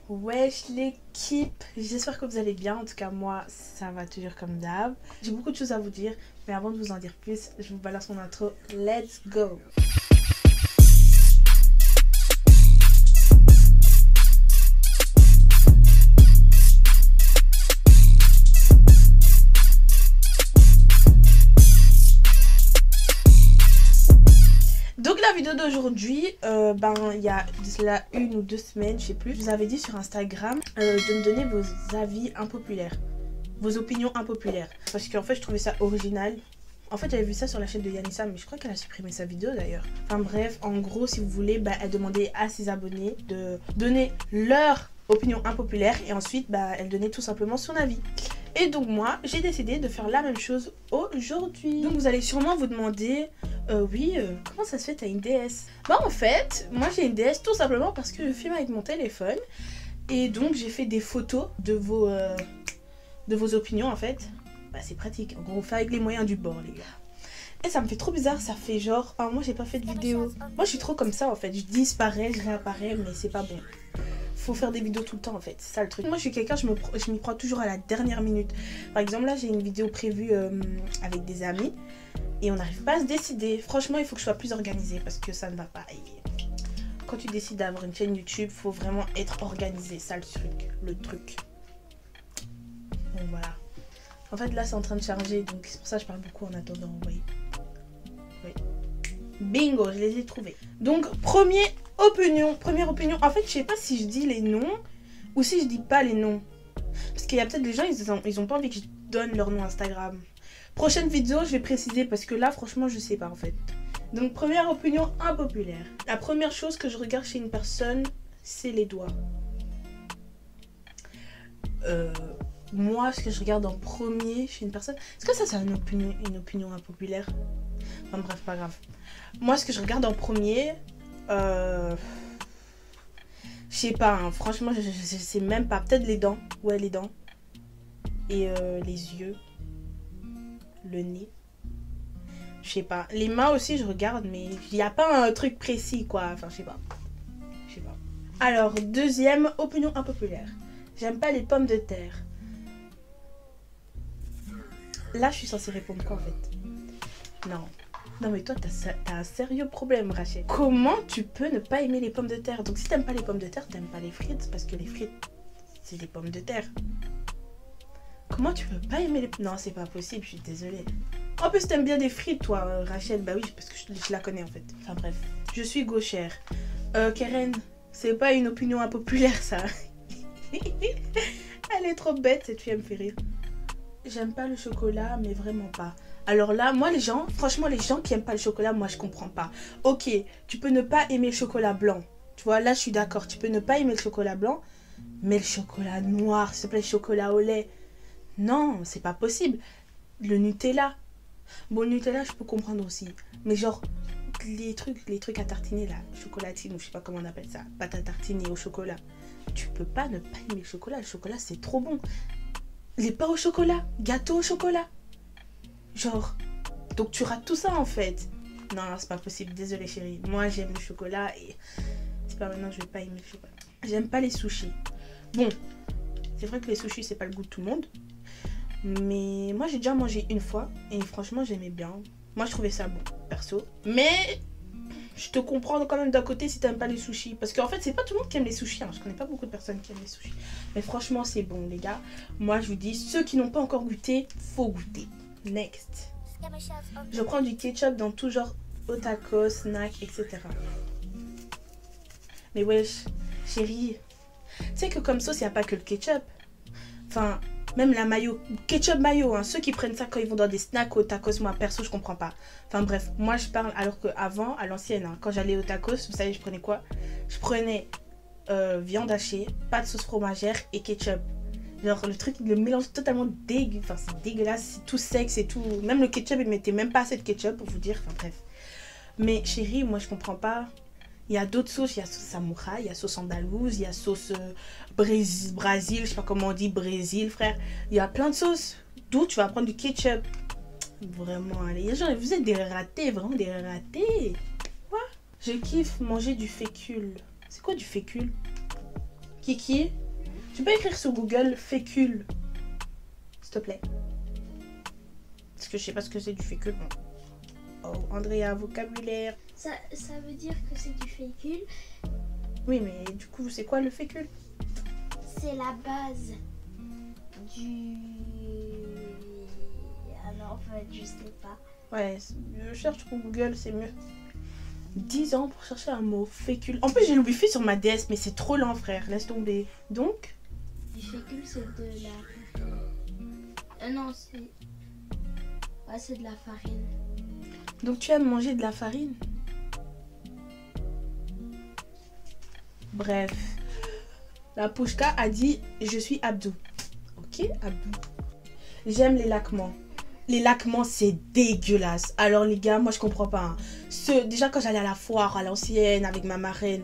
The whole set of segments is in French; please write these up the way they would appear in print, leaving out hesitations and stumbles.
Wesh l'équipe, j'espère que vous allez bien, en tout cas moi ça va toujours comme d'hab. J'ai beaucoup de choses à vous dire, mais avant de vous en dire plus, je vous balance mon intro, let's go. Donc la vidéo d'aujourd'hui, il y a de cela 1 ou 2 semaines, je sais plus, je vous avais dit sur Instagram de me donner vos avis impopulaires, vos opinions impopulaires. Parce qu'en fait je trouvais ça original. En fait j'avais vu ça sur la chaîne de Yanissa, mais je crois qu'elle a supprimé sa vidéo d'ailleurs. Enfin bref, en gros si vous voulez, elle demandait à ses abonnés de donner leur opinion impopulaire et ensuite elle donnait tout simplement son avis. Et donc moi, j'ai décidé de faire la même chose aujourd'hui. Donc vous allez sûrement vous demander, comment ça se fait t'as une DS? En fait, moi j'ai une DS tout simplement parce que je filme avec mon téléphone. Et donc j'ai fait des photos de vos opinions en fait. C'est pratique, en gros, on fait avec les moyens du bord les gars. Et ça me fait trop bizarre, ça fait genre, moi j'ai pas fait de vidéo. Moi je suis trop comme ça en fait, je disparais, je réapparais, mais c'est pas bon. Faut faire des vidéos tout le temps en fait, c'est ça le truc. Moi je suis quelqu'un, je m'y prends toujours à la dernière minute. Par exemple là j'ai une vidéo prévue avec des amis et on n'arrive pas à se décider. Franchement il faut que je sois plus organisée parce que ça ne va pas. Et quand tu décides d'avoir une chaîne YouTube, faut vraiment être organisé, ça le truc. Bon voilà. En fait là c'est en train de charger donc c'est pour ça que je parle beaucoup en attendant, vous voyez. Oui. Bingo, je les ai trouvés. Donc première opinion. En fait, je sais pas si je dis les noms ou si je dis pas les noms. Parce qu'il y a peut-être des gens, ils ont pas envie que je donne leur nom Instagram. Prochaine vidéo, je vais préciser parce que là, franchement, je sais pas en fait. Donc première opinion impopulaire. La première chose que je regarde chez une personne, c'est les doigts. Moi, ce que je regarde en premier chez une personne, est-ce que ça c'est une opinion impopulaire? Enfin bref, pas grave. Moi, ce que je regarde en premier, je sais pas, hein, franchement, je sais même pas. Peut-être les dents. Ouais, les dents. Et les yeux. Le nez. Je sais pas. Les mains aussi, je regarde, mais il n'y a pas un truc précis, quoi. Enfin, je sais pas. Alors, deuxième opinion impopulaire. J'aime pas les pommes de terre. Là, je suis censée répondre quoi, en fait? Non mais toi t'as un sérieux problème Rachel. Comment tu peux ne pas aimer les pommes de terre? Donc si t'aimes pas les pommes de terre, t'aimes pas les frites parce que les frites c'est des pommes de terre. Comment tu peux pas aimer les... Non c'est pas possible, je suis désolée. En plus t'aimes bien des frites toi Rachel. Bah oui parce que je la connais en fait. Enfin bref. Je suis gauchère. Keren, c'est pas une opinion impopulaire ça. Elle est trop bête cette fille, elle me fait rire. J'aime pas le chocolat mais vraiment pas. Alors là, moi les gens qui aiment pas le chocolat, moi je comprends pas. Ok, tu peux ne pas aimer le chocolat blanc. Tu vois, là je suis d'accord, tu peux ne pas aimer le chocolat blanc, mais le chocolat noir, s'il te plaît, le chocolat au lait. Non, c'est pas possible. Le Nutella. Bon, le Nutella, je peux comprendre aussi. Mais genre, les trucs à tartiner là, chocolatine ou je sais pas comment on appelle ça, pâte à tartiner au chocolat. Tu peux pas ne pas aimer le chocolat c'est trop bon. Les pains au chocolat, gâteau au chocolat. Genre, donc tu rates tout ça en fait. Non, c'est pas possible, désolée chérie. Moi j'aime le chocolat et c'est pas maintenant que je vais pas aimer le chocolat. J'aime pas les sushis. Bon, c'est vrai que les sushis c'est pas le goût de tout le monde. Mais moi j'ai déjà mangé une fois et franchement j'aimais bien. Moi je trouvais ça bon, perso. Mais je te comprends quand même d'un côté si t'aimes pas les sushis. Parce qu'en fait c'est pas tout le monde qui aime les sushis, hein. Je connais pas beaucoup de personnes qui aiment les sushis. Mais franchement c'est bon les gars. Moi je vous dis, ceux qui n'ont pas encore goûté, faut goûter. Next. Je prends du ketchup dans tout genre au tacos, snack, etc. Mais wesh, chérie, tu sais que comme sauce, il n'y a pas que le ketchup. Enfin, même la mayo, ketchup mayo, hein, ceux qui prennent ça quand ils vont dans des snacks au tacos, moi perso, je comprends pas. Enfin bref, moi je parle alors qu'avant, à l'ancienne, hein, quand j'allais au tacos, vous savez, je prenais quoi? Je prenais viande hachée, pâte sauce fromagère et ketchup. Genre le truc, le mélange totalement dégueu, enfin c'est dégueulasse, c'est tout sec, c'est tout... Même le ketchup, il mettait même pas assez de ketchup pour vous dire, enfin bref. Mais chérie, moi je comprends pas. Il y a d'autres sauces, il y a sauce samouraï, il y a sauce andalouse, il y a sauce Brésil, je sais pas comment on dit, Brésil frère. Il y a plein de sauces, d'où tu vas prendre du ketchup. Vraiment, allez, genre vous êtes des ratés, vraiment des ratés. Quoi? Je kiffe manger du fécule. C'est quoi du fécule? Kiki, tu peux écrire sur Google fécule, s'il te plaît. Parce que je sais pas ce que c'est du fécule. Bon. Oh, Andrea, vocabulaire. Ça veut dire que c'est du fécule. Oui, mais du coup, c'est quoi le fécule? C'est la base du... Alors, en fait, je sais pas. Ouais, je cherche sur Google, c'est mieux. 10 ans pour chercher un mot, fécule. En plus, j'ai le wifi sur ma DS, mais c'est trop lent, frère. Laisse tomber. Donc du fécule, c'est de la... non, c'est... Ouais, c'est de la farine. Donc, tu aimes manger de la farine? Bref. La Pouchka a dit, je suis Abdou. Ok, Abdou. J'aime les laquements. Les laquements, c'est dégueulasse. Alors, les gars, moi, je comprends pas. Hein. Déjà, quand j'allais à la foire, à l'ancienne, avec ma marraine,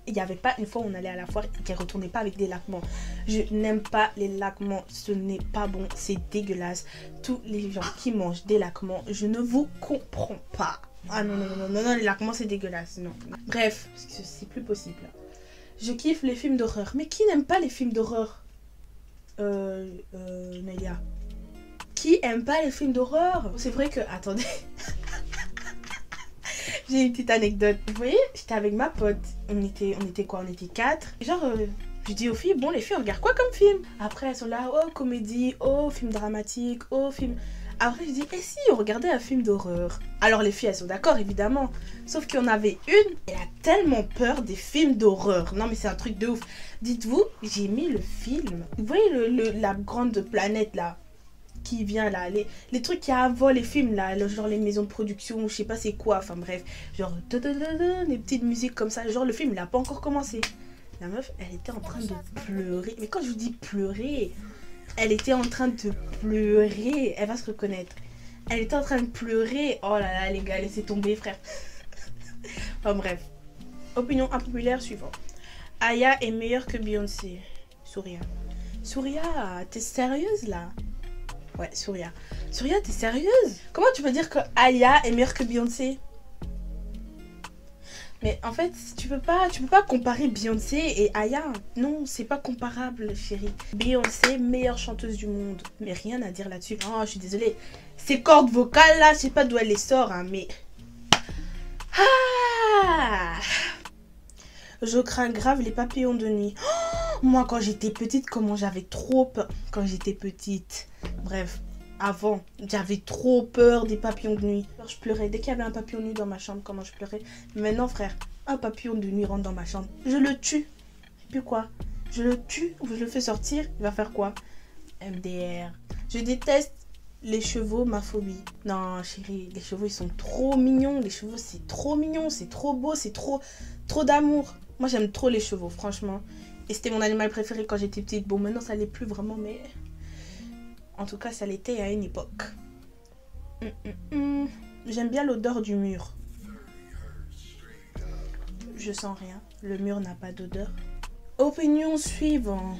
il n'y avait pas une fois où on allait à la foire et qu'elle ne retournait pas avec des laquements. Je n'aime pas les laquements. Ce n'est pas bon. C'est dégueulasse. Tous les gens qui mangent des laquements, je ne vous comprends pas. Ah non, non, non, non, non, les laquements, c'est dégueulasse. Non. Bref, c'est plus possible. Je kiffe les films d'horreur. Mais qui n'aime pas les films d'horreur? Nelia. Qui aime pas les films d'horreur? C'est vrai que... Attendez. J'ai une petite anecdote. Vous voyez, j'étais avec ma pote. On était quoi? On était 4. Genre, je dis aux filles, bon, les filles, on regarde quoi comme film? Après, elles sont là, oh, comédie, oh, film dramatique, oh, film... Après, je dis, et si on regardait un film d'horreur? Alors, les filles, elles sont d'accord, évidemment. Sauf qu'il y en avait une, elle a tellement peur des films d'horreur. Non, mais c'est un truc de ouf. Dites-vous, j'ai mis le film. Vous voyez la grande planète, là, qui vient là, les trucs qui avant les films là, genre les maisons de production, je sais pas c'est quoi, enfin bref, genre des petites musiques comme ça, genre le film il a pas encore commencé. La meuf, elle était en train de pleurer, mais quand je vous dis pleurer, elle était en train de pleurer, elle va se reconnaître. Elle était en train de pleurer, oh là là les gars, laissez tomber frère. Enfin bref, opinion impopulaire suivante. Aya est meilleure que Beyoncé. Souria. Souria, t'es sérieuse là? Ouais, Souria. Souria, t'es sérieuse? Comment tu peux dire que Aya est meilleure que Beyoncé? Mais en fait, tu peux pas comparer Beyoncé et Aya. Non, c'est pas comparable, chérie. Beyoncé, meilleure chanteuse du monde. Mais rien à dire là-dessus. Oh, je suis désolée. Ces cordes vocales là, je sais pas d'où elle les sort, hein, mais... Ah! Je crains grave les papillons de nuit. Oh, moi, quand j'étais petite, comment j'avais trop peur. Quand j'étais petite. Bref, avant, j'avais trop peur des papillons de nuit. Alors, je pleurais. Dès qu'il y avait un papillon de nuit dans ma chambre, comment je pleurais. Mais maintenant, frère, un papillon de nuit rentre dans ma chambre. Je le tue. Et puis quoi? Je le tue ou je le fais sortir. Il va faire quoi? MDR. Je déteste les chevaux, ma phobie. Non, chérie, les chevaux, ils sont trop mignons. Les chevaux, c'est trop mignon. C'est trop beau. C'est trop d'amour. Moi, j'aime trop les chevaux, franchement. Et c'était mon animal préféré quand j'étais petite. Bon, maintenant, ça l'est plus vraiment, mais... En tout cas, ça l'était à une époque. J'aime bien l'odeur du mur. Je sens rien. Le mur n'a pas d'odeur. Opinion suivante.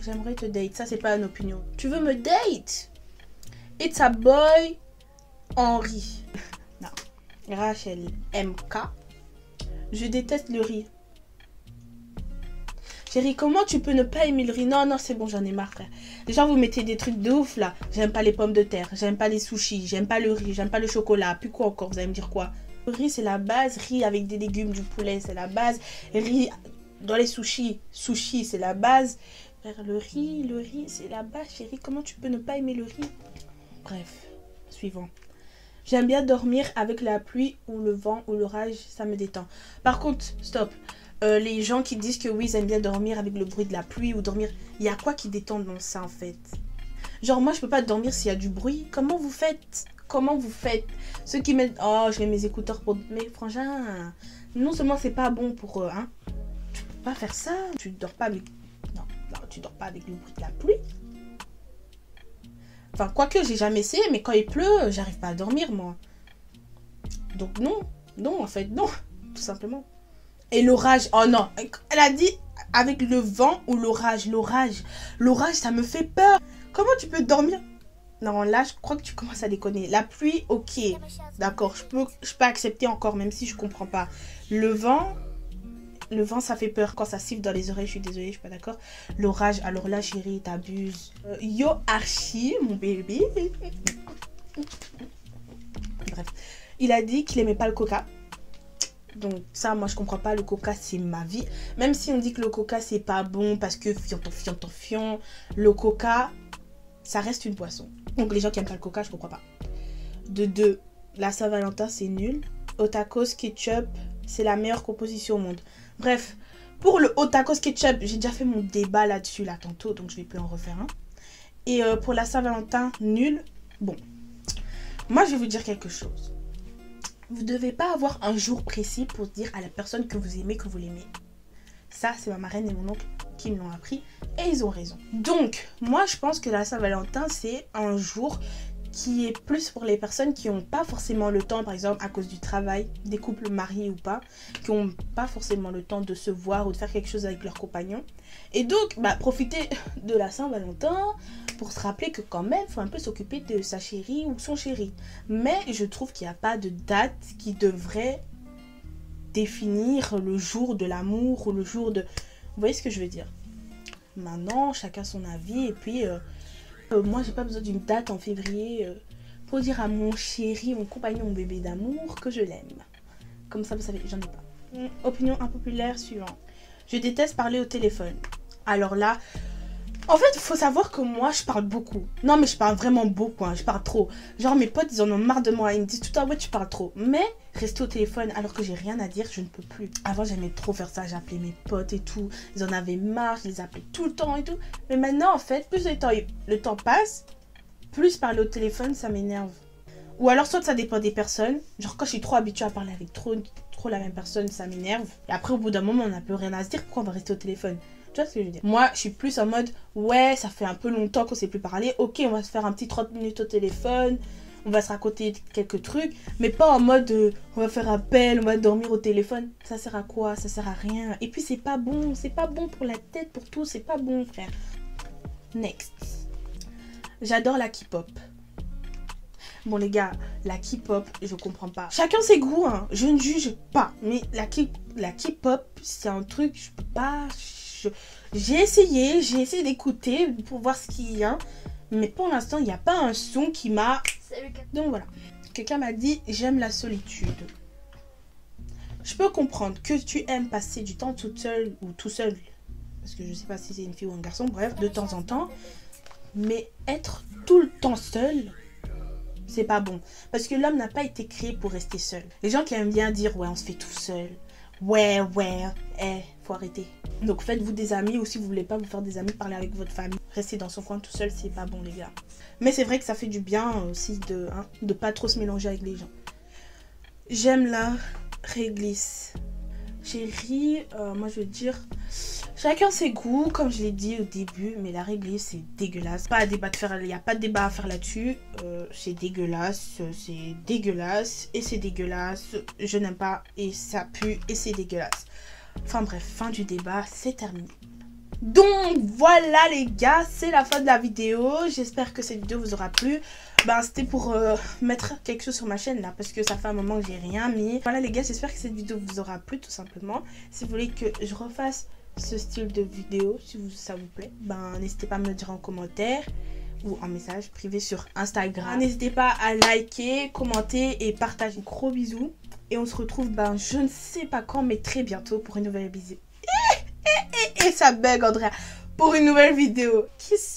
J'aimerais te date. Ça, c'est pas une opinion. Tu veux me date? It's a boy Henri. Non. Rachel MK. Je déteste le riz. Chérie, comment tu peux ne pas aimer le riz? Non, non, c'est bon, j'en ai marre, frère. Déjà, vous mettez des trucs de ouf, là. J'aime pas les pommes de terre, j'aime pas les sushis, j'aime pas le riz, j'aime pas le chocolat. Puis quoi encore? Vous allez me dire quoi? Le riz, c'est la base. Riz avec des légumes, du poulet, c'est la base. Riz dans les sushis. Sushi, c'est la base. Frère, le riz, c'est la base, chérie. Comment tu peux ne pas aimer le riz? Bref, suivant. J'aime bien dormir avec la pluie ou le vent ou l'orage, ça me détend. Par contre, stop. Les gens qui disent que oui, ils aiment bien dormir avec le bruit de la pluie ou dormir... Il y a quoi qui détend dans ça, en fait? Genre, moi, je peux pas dormir s'il y a du bruit. Comment vous faites? Comment vous faites? Ceux qui mettent... Oh, je mets mes écouteurs pour... Mais frangin, non seulement c'est pas bon pour eux, hein. Tu peux pas faire ça. Tu dors pas avec... Non, tu dors pas avec le bruit de la pluie. Enfin, quoique, j'ai jamais essayé, mais quand il pleut, j'arrive pas à dormir, moi. Donc non, non, en fait, non, tout simplement. Et l'orage, oh non, elle a dit avec le vent ou l'orage. L'orage, ça me fait peur. Comment tu peux dormir? Non, là, je crois que tu commences à déconner. La pluie, ok, d'accord, je peux accepter encore, même si je comprends pas. Le vent, Le vent, ça fait peur quand ça siffle dans les oreilles. Je suis désolée, je suis pas d'accord. L'orage, alors là, chérie, t'abuses. Yo Archie, mon bébé. Bref. Il a dit qu'il aimait pas le coca. Donc ça, moi, je comprends pas. Le coca, c'est ma vie. Même si on dit que le coca, c'est pas bon parce que fion. Le coca, ça reste une boisson. Donc les gens qui aiment pas le coca, je comprends pas. De deux, la Saint-Valentin, c'est nul. Au tacos ketchup, c'est la meilleure composition au monde. Bref, pour le hot tacos ketchup, j'ai déjà fait mon débat là-dessus là tantôt, donc je vais plus en refaire un. Et pour la Saint-Valentin, nul. Bon, moi je vais vous dire quelque chose. Vous ne devez pas avoir un jour précis pour dire à la personne que vous aimez que vous l'aimez. Ça, c'est ma marraine et mon oncle qui me l'ont appris et ils ont raison. Donc, moi je pense que la Saint-Valentin, c'est un jour qui est plus pour les personnes qui n'ont pas forcément le temps, par exemple à cause du travail, des couples mariés ou pas, qui n'ont pas forcément le temps de se voir ou de faire quelque chose avec leur compagnon. Et donc, profiter de la Saint-Valentin pour se rappeler que quand même, il faut un peu s'occuper de sa chérie ou son chéri. Mais je trouve qu'il n'y a pas de date qui devrait définir le jour de l'amour ou le jour de... Vous voyez ce que je veux dire? Maintenant, chacun son avis et puis... moi, j'ai pas besoin d'une date en février pour dire à mon chéri, mon compagnon, mon bébé d'amour que je l'aime. Comme ça, vous savez, j'en ai pas. Opinion impopulaire suivante. Je déteste parler au téléphone. Alors là, en fait, il faut savoir que moi, je parle beaucoup. Non, mais je parle vraiment beaucoup, hein, je parle trop. Genre, mes potes, ils en ont marre de moi. Ils me disent tout le temps, ouais, tu parles trop. Mais rester au téléphone alors que j'ai rien à dire, je ne peux plus. Avant, j'aimais trop faire ça. J'appelais mes potes et tout. Ils en avaient marre, je les appelais tout le temps et tout. Mais maintenant, en fait, plus le temps passe, plus parler au téléphone, ça m'énerve. Ou alors, soit ça dépend des personnes. Genre, quand je suis trop habituée à parler avec trop la même personne, ça m'énerve. Et après, au bout d'un moment, on n'a plus rien à se dire. Pourquoi on va rester au téléphone? Tu vois ce que je veux dire? Moi, je suis plus en mode, ouais, ça fait un peu longtemps qu'on ne s'est plus parlé. Ok, on va se faire un petit 30 minutes au téléphone. On va se raconter quelques trucs. Mais pas en mode, on va faire appel, on va dormir au téléphone. Ça sert à quoi? Ça sert à rien. Et puis, c'est pas bon. C'est pas bon pour la tête, pour tout. C'est pas bon, frère. Next. J'adore la K-pop. Bon les gars, la K-pop, je comprends pas. Chacun ses goûts, hein. Je ne juge pas. Mais la K-pop, c'est un truc, je peux pas... J'ai essayé d'écouter pour voir ce qu'il y a. Mais pour l'instant, il n'y a pas un son qui m'a... Donc voilà. Quelqu'un m'a dit, j'aime la solitude. Je peux comprendre que tu aimes passer du temps toute seule ou tout seul. Parce que je sais pas si c'est une fille ou un garçon. Bref, de temps en temps. Mais être tout le temps seul... c'est pas bon. Parce que l'homme n'a pas été créé pour rester seul. Les gens qui aiment bien dire, ouais, on se fait tout seul. Ouais, faut arrêter. Donc faites-vous des amis, ou si vous voulez pas vous faire des amis, parlez avec votre famille. Rester dans son coin tout seul, c'est pas bon les gars. Mais c'est vrai que ça fait du bien aussi de pas trop se mélanger avec les gens. J'aime la réglisse. Chérie, moi je veux dire, chacun ses goûts, comme je l'ai dit au début, mais la réglisse c'est dégueulasse. Pas à débat de faire, il n'y a pas de débat à faire là-dessus. C'est dégueulasse, et c'est dégueulasse. Je n'aime pas, et ça pue, et c'est dégueulasse. Enfin bref, fin du débat, c'est terminé. Donc voilà les gars, c'est la fin de la vidéo. J'espère que cette vidéo vous aura plu. C'était pour mettre quelque chose sur ma chaîne là, parce que ça fait un moment que j'ai rien mis. Voilà les gars, j'espère que cette vidéo vous aura plu tout simplement. Si vous voulez que je refasse ce style de vidéo, si ça vous plaît, n'hésitez pas à me le dire en commentaire ou en message privé sur Instagram. N'hésitez pas à liker, commenter et partager. Gros bisous. Et on se retrouve je ne sais pas quand, mais très bientôt pour une nouvelle vidéo. Et ça bug Andrea. Pour une nouvelle vidéo. Kiss.